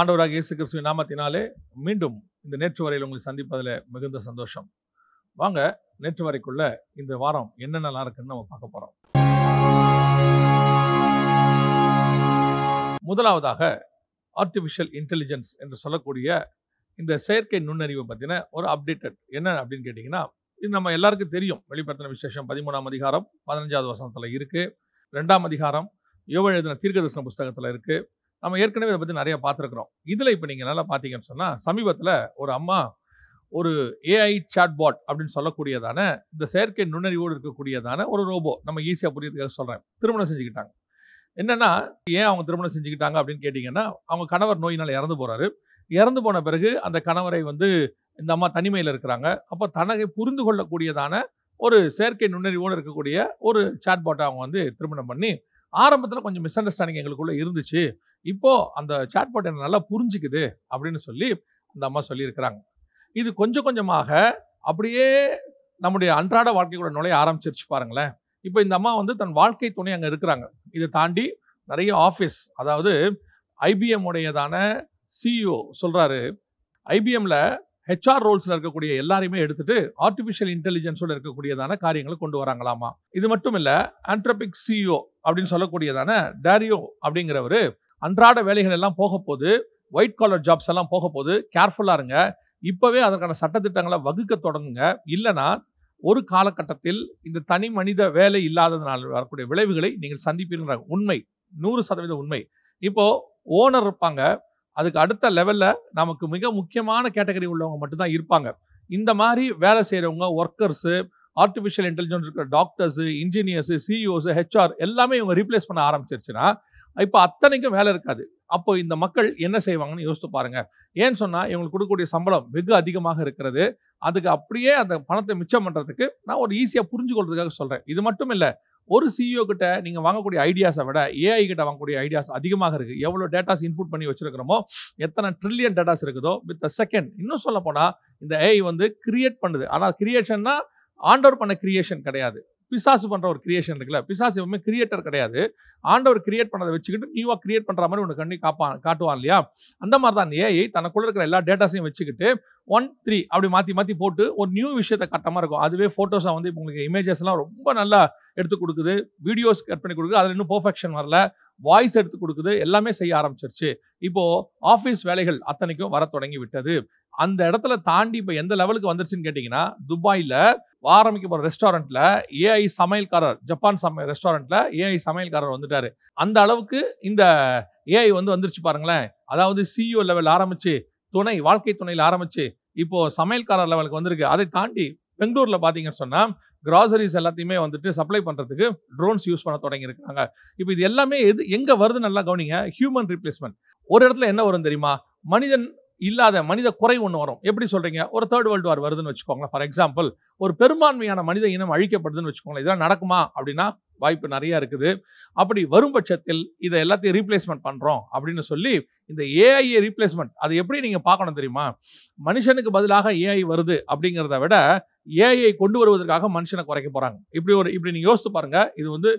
ஆண்டவராகிய இயேசு கிறிஸ்துவின் நாமத்தினாலே மீண்டும் இந்த நேற்று வரையில் உங்களை சந்திப்பதில் மிகுந்த சந்தோஷம். வாங்க நேற்று வரைக்குள்ள இந்த வாரம் என்னென்னலாம் இருக்குன்னு நம்ம பார்க்க போறோம். முதலாவதாக ஆர்டிஃபிஷியல் இன்டெலிஜென்ஸ் என்று சொல்லக்கூடிய இந்த செயற்கை நுண்ணறிவு பற்றின ஒரு அப்டேட்டட் என்ன அப்படின்னு கேட்டிங்கன்னா, இது நம்ம எல்லாருக்கும் தெரியும். வெளிப்படுத்தின விசேஷம் 13ஆம் அதிகாரம் 15வது வசனத்தில் இருக்குது. 2ஆம் அதிகாரம் யோவேல் எழுதின தீர்க்கதரிசன புஸ்தகத்தில் இருக்குது. நம்ம ஏற்கனவே இதை பற்றி நிறைய பார்த்துருக்குறோம். இதில் இப்போ நீங்கள் நல்லா பார்த்தீங்கன்னு சொன்னால், சமீபத்தில் ஒரு அம்மா ஒரு ஏஐ சாட்பாட் அப்படின்னு சொல்லக்கூடியதான இந்த செயற்கை நுண்ணறிவோடு இருக்கக்கூடியதான ஒரு ரோபோ, நம்ம ஈஸியாக புரியறதுக்காக சொல்கிறேன், திருமணம் செஞ்சுக்கிட்டாங்க. என்னென்னா, ஏன் அவங்க திருமணம் செஞ்சுக்கிட்டாங்க அப்படின்னு கேட்டிங்கன்னா, அவங்க கணவர் நோயினால் இறந்து போகிறாரு. இறந்து போன பிறகு அந்த கணவரை இந்த அம்மா தனிமையில் இருக்கிறாங்க. அப்போ தனக்கு புரிந்து கொள்ளக்கூடியதான ஒரு செயற்கை நுண்ணறிவோடு இருக்கக்கூடிய ஒரு சாட்பாட்டை அவங்க திருமணம் பண்ணி, ஆரம்பத்தில் கொஞ்சம் மிஸ் அண்டர்ஸ்டாண்டிங் எங்களுக்குள்ளே இருந்துச்சு, இப்போது அந்த சாட்பாட் என்ன நல்லா புரிஞ்சுக்குது அப்படின்னு சொல்லி அந்த அம்மா சொல்லியிருக்கிறாங்க. இது கொஞ்சம் கொஞ்சமாக அப்படியே நம்முடைய அன்றாட வாழ்க்கையோட நுழைய ஆரம்பிச்சிருச்சு பாருங்களேன். இப்போ இந்த அம்மா தன் வாழ்க்கை துணை அங்கே இருக்கிறாங்க. இதை தாண்டி நிறைய ஆஃபீஸ், அதாவது ஐபிஎம் உடையதான சிஇஓ சொல்கிறாரு, ஐபிஎம்மில் ஹெச்ஆர் ரோல்ஸில் இருக்கக்கூடிய எல்லாரையுமே எடுத்துட்டு ஆர்டிஃபிஷியல் இன்டெலிஜென்ஸோடு இருக்கக்கூடியதான காரியங்களை கொண்டு வராங்களாமா. இது மட்டும் இல்லை, ஆண்ட்ரோபிக் சிஇஓ அப்படின்னு சொல்லக்கூடியதான டேரியோ அப்படிங்கிறவர் அன்றாட வேலைகள் எல்லாம் போக போது, ஒயிட் காலர் ஜாப்ஸ் எல்லாம் போக போது, கேர்ஃபுல்லாக இருங்க, இப்போவே அதற்கான சட்டத்திட்டங்களை வகுக்க தொடங்குங்க, இல்லைனா ஒரு காலகட்டத்தில் இந்த தனி மனித வேலை இல்லாததுனால வரக்கூடிய விளைவுகளை நீங்கள் சந்திப்பீர்கள். உண்மை, 100% உண்மை. இப்போது ஓனர் இருப்பாங்க, அதுக்கு அடுத்த லெவலில் நமக்கு மிக முக்கியமான கேட்டகரி உள்ளவங்க மட்டும்தான் இருப்பாங்க. இந்த மாதிரி வேலை செய்கிறவங்க, ஒர்க்கர்ஸு, ஆர்டிஃபிஷியல் இன்டெலிஜென்ஸ் இருக்கிற டாக்டர்ஸு, இன்ஜினியர்ஸு, சிஇஓஸு, ஹெச்ஆர் எல்லாமே இவங்க ரீப்ளேஸ் பண்ண ஆரம்பிச்சிருச்சுன்னா, இப்போ அத்தனைக்கும் வேலை இருக்காது. அப்போ இந்த மக்கள் என்ன செய்வாங்கன்னு யோசித்து பாருங்கள். ஏன்னு சொன்னால், இவங்களுக்கு கொடுக்கக்கூடிய சம்பளம் வெகு அதிகமாக இருக்கிறது. அதுக்கு அப்படியே அந்த பணத்தை மிச்சம் பண்ணுறதுக்கு நான் ஒரு ஈஸியாக புரிஞ்சு கொள்றதுக்காக சொல்கிறேன். இது மட்டும் இல்லை, ஒரு சிஇஓ கிட்ட நீங்கள் வாங்கக்கூடிய ஐடியாஸை விட ஏஐ கிட்ட வாங்கக்கூடிய ஐடியாஸ் அதிகமாக இருக்குது. எவ்வளோ டேட்டாஸ் இன்புட் பண்ணி வச்சுருக்கிறோமோ, எத்தனை ட்ரில்லியன் டேட்டாஸ் இருக்குதோ வித் அ செகண்ட். இன்னும் சொல்ல போனால் இந்த ஏஐ கிரியேட் பண்ணுது. ஆனால் கிரியேஷன்னா ஆண்டவர் பண்ண கிரியேஷன் கிடையாது, பிசாசு பண்ணுற ஒரு கிரியேஷன் இருக்குல்ல. பிசாசு எப்பவுமே கிரியேட்டர் கிடையாது. ஆண்டவர் கிரியேட் பண்ணதை வச்சுக்கிட்டு நியூவாக கிரியேட் பண்ணுற மாதிரி ஒன்று காட்டுவான் இல்லையா. அந்த மாதிரி தான் ஏஐ தனக்குள்ள இருக்கிற எல்லா டேட்டாஸையும் வச்சுக்கிட்டு 1, 3 அப்படி மாற்றி போட்டு ஒரு நியூ விஷயத்தை காட்டமாக இருக்கும். அதுவே ஃபோட்டோஸாக இப்போ உங்களுக்கு இமேஜஸ்லாம் ரொம்ப நல்லா எடுத்து கொடுக்குது, வீடியோஸ் கட் பண்ணி கொடுக்குது, அதில் இன்னும் பர்ஃபெக்ஷன் வரல, வாய்ஸ் எடுத்து கொடுக்குது, எல்லாமே செய்ய ஆரம்பிச்சிருச்சு. இப்போது ஆஃபீஸ் வேலைகள் அத்தனைக்கும் வர தொடங்கி விட்டது. அந்த இடத்துல தாண்டி இப்போ எந்த லெவலுக்கு வந்துருச்சுன்னு கேட்டிங்கன்னா, துபாயில் ஆரம்பிக்க போகிற ரெஸ்டாரண்ட்டில் ஏஐ சமையல்காரர், ஜப்பான் ரெஸ்டாரண்ட்டில் ஏஐ சமையல்காரர் வந்துட்டார். அந்த அளவுக்கு இந்த ஏஐ வந்துருச்சு பாருங்களேன். அதாவது சிஇஓ லெவல் ஆரம்பித்து, வாழ்க்கை துணையில் ஆரம்பித்து, இப்போது சமையல்காரர் லெவலுக்கு வந்திருக்கு. அதை தாண்டி பெங்களூரில் பார்த்தீங்கன்னு சொன்னால், கிராசரிஸ் எல்லாத்தையுமே சப்ளை பண்ணுறதுக்கு ட்ரோன்ஸ் யூஸ் பண்ண தொடங்கியிருக்காங்க. இப்போ இது எல்லாமே எங்கே வருதுன்னு நல்லா கவனிங்க. Human replacement. ஒரு இடத்துல என்ன வரும் தெரியுமா? மனித குறை ஒன்று வரும். எப்படி சொல்கிறீங்க? ஒரு 3rd வேர்ல்டு வார் வருதுன்னு வச்சுக்கோங்களேன். ஃபார் எக்ஸாம்பிள், ஒரு பெரும்பான்மையான மனித இனம் அழிக்கப்படுதுன்னு வச்சுக்கோங்களேன். இதெல்லாம் நடக்குமா அப்படின்னா வாய்ப்பு நிறையா இருக்குது. அப்படி வரும் பட்சத்தில் இதை எல்லாத்தையும் ரீப்ளேஸ்மெண்ட் பண்ணுறோம் அப்படின்னு சொல்லி இந்த ஏஐ ரீப்ளேஸ்மெண்ட், அதை எப்படி நீங்கள் பார்க்கணும் தெரியுமா? மனுஷனுக்கு பதிலாக ஏஐ வருது அப்படிங்கிறத விட ஏஐ கொண்டு வருவதற்காக மனுஷனை குறைக்க போகிறாங்க. இப்படி நீங்கள் யோசித்து பாருங்கள். இது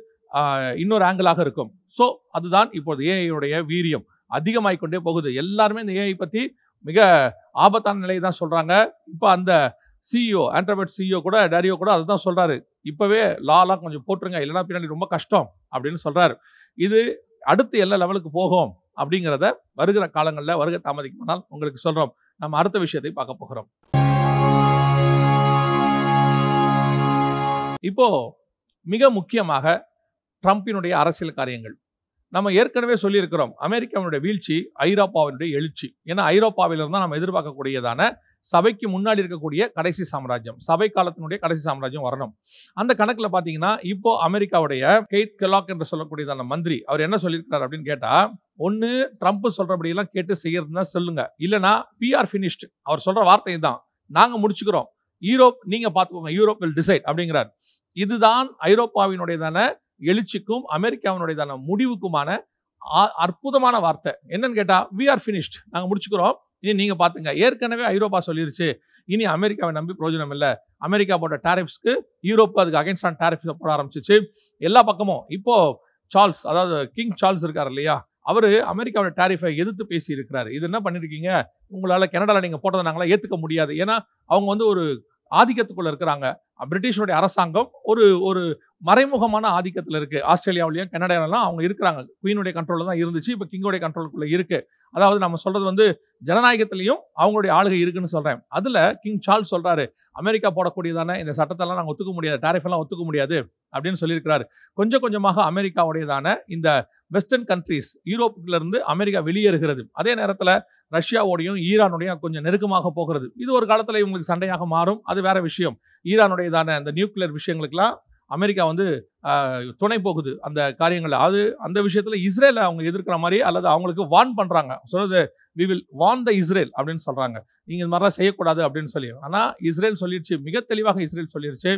இன்னொரு ஆங்கிளாக இருக்கும். ஸோ அதுதான் இப்போது ஏஐயுடைய வீரியம் அதிகமாகிக்கொண்டே போகுது. எல்லாருமே இந்த ஏஐ பற்றி மிக ஆபத்தான நிலையை தான் சொல்கிறாங்க. இப்போ அந்த சிஇஓ, ஆண்ட்ரோபிக் சிஇஓ கூட, டேரியோ கூட அதை தான் சொல்கிறாரு. இப்போவே லாலாம் கொஞ்சம் போட்டுருங்க, இல்லைனா பின்னாடி ரொம்ப கஷ்டம் அப்படின்னு சொல்கிறாரு. இது அடுத்து எல்லா லெவலுக்கு போகும் அப்படிங்கிறத வருகிற காலங்களில் வருகை தாமதிக்குமானால் உங்களுக்கு சொல்கிறோம். நம்ம அடுத்த விஷயத்தை பார்க்க போகிறோம். இப்போ மிக முக்கியமாக ட்ரம்பினுடைய அரசியல் காரியங்கள். நம்ம ஏற்கனவே சொல்லியிருக்கிறோம், அமெரிக்காவினுடைய வீழ்ச்சி ஐரோப்பாவினுடைய எழுச்சி. ஏன்னா ஐரோப்பாவிலிருந்து தான் நம்ம எதிர்பார்க்கக்கூடியதான சபைக்கு முன்னாடி இருக்கக்கூடிய கடைசி சாம்ராஜ்யம், சபை காலத்தினுடைய கடைசி சாம்ராஜ்யம் வரணும். அந்த கணக்கில் பார்த்தீங்கன்னா, இப்போ அமெரிக்காவுடைய கெய்த் கெலாக் என்று சொல்லக்கூடியதான மந்திரி, அவர் என்ன சொல்லியிருக்கிறார் அப்படின்னு கேட்டால், ஒன்று ட்ரம்ப் சொல்கிறபடியெல்லாம் கேட்டு செய்யறதுன்னா சொல்லுங்க, இல்லைனா பிஆர் ஃபினிஷ்டு. அவர் சொல்கிற வார்த்தை தான், நாங்கள் முடிச்சுக்கிறோம், யூரோப் நீங்கள் பார்த்துக்கோங்க, யூரோப் வில் டிசைட் அப்படிங்கிறார். இதுதான் ஐரோப்பாவினுடையதான எழுச்சிக்கும் அமெரிக்காவினுடையதான முடிவுக்குமான அற்புதமான வார்த்தை. என்னன்னு கேட்டால், வி ஆர் ஃபினிஷ்ட், நாங்கள் முடிச்சுக்கிறோம், இனி நீங்கள் பார்த்துங்க. ஏற்கனவே ஐரோப்பா சொல்லிருச்சு, இனி அமெரிக்காவை நம்பி பிரயோஜனம் இல்லை. அமெரிக்கா போட்ட டேரிஃப்ஸ்க்கு யூரோப் அதுக்கு அகைன்ஸ்டான டேரிஃப்ஸ் போட ஆரம்பிச்சிச்சு எல்லா பக்கமும். இப்போது சார்ல்ஸ், அதாவது கிங் சார்ல்ஸ் இருக்கார் இல்லையா, அவரு அமெரிக்காவோட டாரிஃபை எதிர்த்து பேசி இருக்கிறாரு. இது என்ன பண்ணிருக்கீங்க, உங்களால கனடால நீங்க போட்டதை நாங்களாம் ஏத்துக்க முடியாது. ஏன்னா அவங்க வந்து ஒரு ஆதிக்கத்துக்குள்ள இருக்கிறாங்க. பிரிட்டிஷனுடைய அரசாங்கம் ஒரு ஒரு மறைமுகமான ஆதிக்கத்துல இருக்கு. ஆஸ்திரேலியாவிலயும் கனடாவிலும் அவங்க இருக்கிறாங்க. குயினுடைய கண்ட்ரோல்ல தான் இருந்துச்சு. இப்ப கிங்கோடைய கண்ட்ரோலுக்குள்ள இருக்கு. அதாவது நம்ம சொல்றது வந்து ஜனநாயகத்திலையும் அவங்களுடைய ஆளுகை இருக்குன்னு சொல்றேன். அதுல கிங் சார்ல்ஸ் சொல்றாரு, அமெரிக்கா போடக்கூடியதான இந்த சட்டத்தெல்லாம் நாங்க ஒத்துக்க முடியாது, டாரிஃப் எல்லாம் ஒத்துக்க முடியாது அப்படின்னு சொல்லியிருக்கிறாரு. கொஞ்சம் கொஞ்சமாக அமெரிக்காவுடையதான இந்த வெஸ்டர்ன் கண்ட்ரீஸ், யூரோப்புல இருந்து அமெரிக்கா வெளியேறுகிறது. அதே நேரத்துல ரஷ்யாவோடையும் ஈரானுடையும் கொஞ்சம் நெருக்கமாக போகிறது. இது ஒரு காலத்துல இவங்களுக்கு சண்டையாக மாறும். அது வேற விஷயம். ஈரானுடையதான அந்த நியூக்ளியர் விஷயங்களுக்கெல்லாம் அமெரிக்கா வந்து துணை போகுது அந்த காரியங்கள். அது அந்த விஷயத்துல இஸ்ரேலை அவங்க எதிர்க்கிற மாதிரி அல்லது அவங்களுக்கு வார்ன் பண்றாங்க. சொல்றது we will warn the Israel அப்படின்னு சொல்றாங்க. நீங்க இந்த மாதிரிலாம் செய்யக்கூடாது அப்படின்னு சொல்லி. ஆனா இஸ்ரேல் சொல்லிருச்சு, மிக தெளிவாக இஸ்ரேல் சொல்லிருச்சு,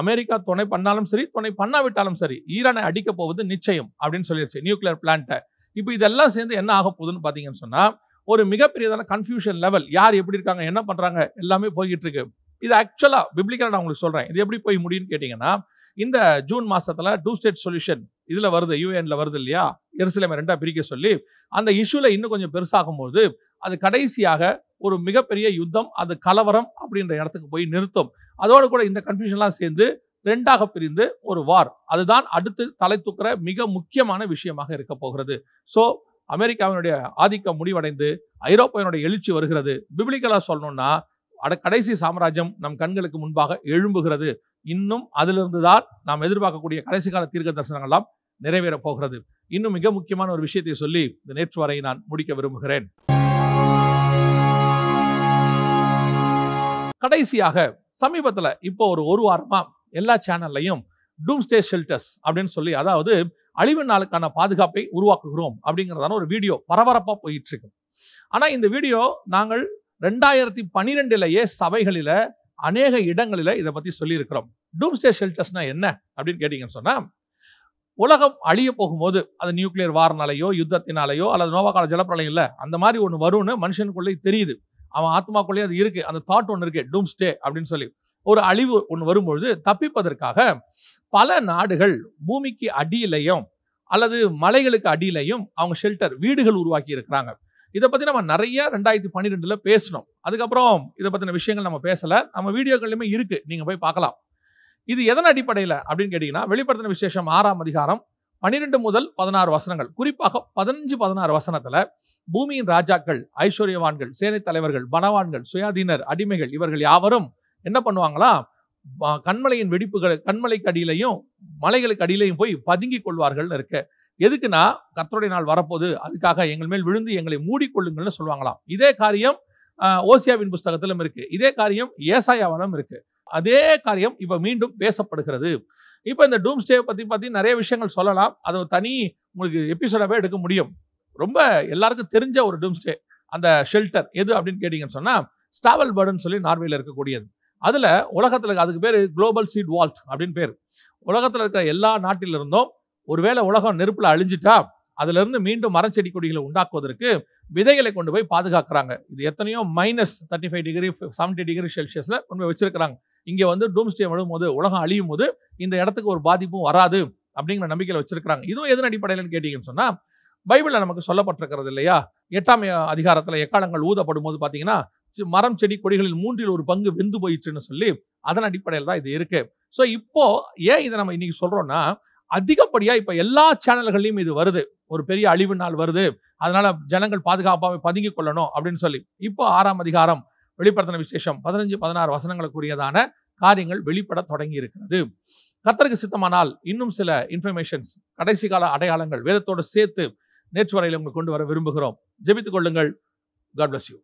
அமெரிக்கா துணை பண்ணாலும் சரி, துணை பண்ணாவிட்டாலும் சரி, ஈரானை அடிக்க போவது நிச்சயம் அப்படின்னு சொல்லிருச்சு, நியூக்ளியர் பிளான்ட்டை. இப்போ இதெல்லாம் சேர்ந்து என்ன ஆக போகுதுன்னு பாத்தீங்கன்னு சொன்னா, ஒரு மிகப்பெரியதான கன்ஃபியூஷன் லெவல், யார் எப்படி இருக்காங்க, என்ன பண்றாங்க, எல்லாமே போய்கிட்டு இருக்கு. இது ஆக்சுவலா பிப்ளிக்கலா நான் உங்களுக்கு சொல்றேன். இது எப்படி போய் முடியும்னு கேட்டீங்கன்னா, இந்த ஜூன் மாசத்துல 2 ஸ்டேட் சொல்யூஷன் இதுல வருது, யூஎன்ல வருது இல்லையா, எருசலேமை 2ஆ பிரிக்க சொல்லி, அந்த இஷ்யூல இன்னும் கொஞ்சம் பெருசாகும் போது அது கடைசியாக ஒரு மிகப்பெரிய யுத்தம், அது கலவரம் அப்படின்ற இடத்துக்கு போய் நிறுத்தும். அதோடு கூட இந்த கன்ஃபியூஷன்லாம் சேர்ந்து 2ஆக பிரிந்து ஒரு வார், அதுதான் அடுத்து தலை தூக்குற மிக முக்கியமான விஷயமாக இருக்க போகிறது. ஸோ அமெரிக்காவினுடைய ஆதிக்கம் முடிவடைந்து ஐரோப்பாவினுடைய எழுச்சி வருகிறது. பிப்ளிக்கலா சொல்லணும்னா கடைசி சாம்ராஜ்யம் நம் கண்களுக்கு முன்பாக எழும்புகிறது. இன்னும் அதிலிருந்து தான் நாம் எதிர்பார்க்கக்கூடிய கடைசி கால தீர்க்க தரிசனங்கள்லாம் நிறைவேறப் போகிறது. இன்னும் மிக முக்கியமான ஒரு விஷயத்தை சொல்லி இந்த நேற்று வரை நான் முடிக்க விரும்புகிறேன். கடைசியாக சமீபத்துல இப்போ ஒரு வாரமா எல்லா சேனல்லையும் டூம்ஸ்டே ஷெல்டர்ஸ் அப்படின்னு சொல்லி, அதாவது அழிவு நாளுக்கான பாதுகாப்பை உருவாக்குகிறோம் அப்படிங்கிறதான ஒரு வீடியோ பரபரப்பா போயிட்டு இருக்கு. ஆனா இந்த வீடியோ நாங்கள் 2012 சபைகளில அநேக இடங்களில இதை பத்தி சொல்லி இருக்கிறோம். டூம்ஸ்டே ஷெல்டர்ஸ்னா என்ன அப்படின்னு கேட்டீங்கன்னு சொன்னா, உலகம் அழிய போகும்போது அது நியூக்ளியர் வார்னாலேயோ யுத்தத்தினாலேயோ அல்லது நோவாகால ஜலப்பிரளயம் இல்ல, அந்த மாதிரி ஒன்று வரும்னு மனுஷனுக்குள்ளே தெரியுது. அவன் ஆத்மாக்குள்ளேயே அது இருக்கு, அந்த தாட் ஒன்று இருக்கு, டூம்ஸ்டே அப்படின்னு சொல்லி. ஒரு அழிவு ஒன்று வரும்பொழுது தப்பிப்பதற்காக பல நாடுகள் பூமிக்கு அடியிலையும் அல்லது மலைகளுக்கு அடியிலையும் அவங்க ஷெல்டர் வீடுகள் உருவாக்கி இருக்கிறாங்க. இதை பத்தி நம்ம நிறைய 2012 பேசணும். அதுக்கப்புறம் இதை பத்தின விஷயங்கள் நம்ம பேசல, நம்ம வீடியோக்கள்லையுமே இருக்கு, நீங்க போய் பார்க்கலாம். இது எதன் அடிப்படையில் அப்படின்னு கேட்டீங்கன்னா, வெளிப்படுத்தின விசேஷம் 6ஆம் அதிகாரம் 12 முதல் 16 வசனங்கள், குறிப்பாக 15-16 வசனத்துல பூமியின் ராஜாக்கள், ஐஸ்வர்யவான்கள், சேனை தலைவர்கள், பணவான்கள், சுயாதீனர், அடிமைகள் இவர்கள் யாவரும் என்ன பண்ணுவாங்களா, கண்மலையின் வெடிப்புகள், கண்மலைக்கு அடியிலையும் மலைகளுக்கு அடியிலையும் போய் பதுங்கி கொள்வார்கள் இருக்கு. எதுக்குன்னா, கர்த்தருடைய நாள் வரப்போது, அதுக்காக எங்கள் மேல் விழுந்து எங்களை மூடிக்கொள்ளுங்கள்னு சொல்லுவாங்களாம். இதே காரியம் ஓசியாவின் புஸ்தகத்திலும் இருக்கு, இதே காரியம் ஏசாயாவிலும் இருக்கு. அதே காரியம் இப்ப மீண்டும் பேசப்படுகிறது. இப்ப இந்த டூம்ஸ்டே பத்தி நிறைய விஷயங்கள் சொல்லலாம். அது தனி உங்களுக்கு எபிசோடாவே எடுக்க முடியும். ரொம்ப எல்லாருக்கும் தெரிஞ்ச ஒரு டூம்ஸ்டே அந்த ஷெல்டர் எது அப்படின்னு கேட்டீங்கன்னு சொன்னா, ஸ்டாவல் பர்டுன்னு சொல்லி நார்வேல இருக்கக்கூடியது. அதுல உலகத்துல அதுக்கு பேரு குளோபல் சீட் வால்ட் அப்படின்னு பேர். உலகத்துல இருக்கிற எல்லா நாட்டிலிருந்தும் ஒருவேளை உலகம் நெருப்புல அழிஞ்சிட்டா அதுல இருந்து மீண்டும் மரம் செடி கொடிகளை உண்டாக்குவதற்கு விதைகளை கொண்டு போய் பாதுகாக்கிறாங்க. இது எத்தனையோ -35 டிகிரி 70 டிகிரி செல்சியஸ்ல கொண்டு போய் வச்சிருக்கிறாங்க. இங்க வந்து டூம்ஸ்டே வரும்போது, உலகம் அழியும் போது இந்த இடத்துக்கு ஒரு பாதிப்பும் வராது அப்படிங்கிற நம்பிக்கையில வச்சிருக்கிறாங்க. இதுவும் எதன் அடிப்படையிலன்னு கேட்டீங்கன்னு சொன்னா, பைபிள்ல நமக்கு சொல்லப்பட்டிருக்கிறது இல்லையா, 8ஆம் அதிகாரத்துல எக்காலங்கள் ஊதப்படும் போது பாத்தீங்கன்னா, மரம் செடி கொடிகளில் 3 1 பங்கு வெந்து போயிடுச்சுன்னு சொல்லி, அதன் அடிப்படையில் தான் இது இருக்கு. ஸோ இப்போ ஏன் இதை நம்ம இன்னைக்கு சொல்றோம்னா, அதிகப்படியா இப்ப எல்லா சேனல்கள்லயும் இது வருது, ஒரு பெரிய அழிவு நாள் வருது, அதனால ஜனங்கள் பாதுகாப்பாக பதுங்கிக் கொள்ளணும் அப்படின்னு சொல்லி. இப்போ 6ஆம் அதிகாரம் வெளிப்படுத்தின விசேஷம் 15-16 வசனங்களுக்குரியதான காரியங்கள் வெளிப்பட தொடங்கி இருக்கிறது. கர்த்தருக்கு சித்தமானால் இன்னும் சில இன்ஃபர்மேஷன்ஸ், கடைசி கால அடையாளங்கள் வேதத்தோடு சேர்த்து நேற்று வரையில் உங்களுக்கு கொண்டு வர விரும்புகிறோம். ஜெபித்துக் கொள்ளுங்கள். God bless you.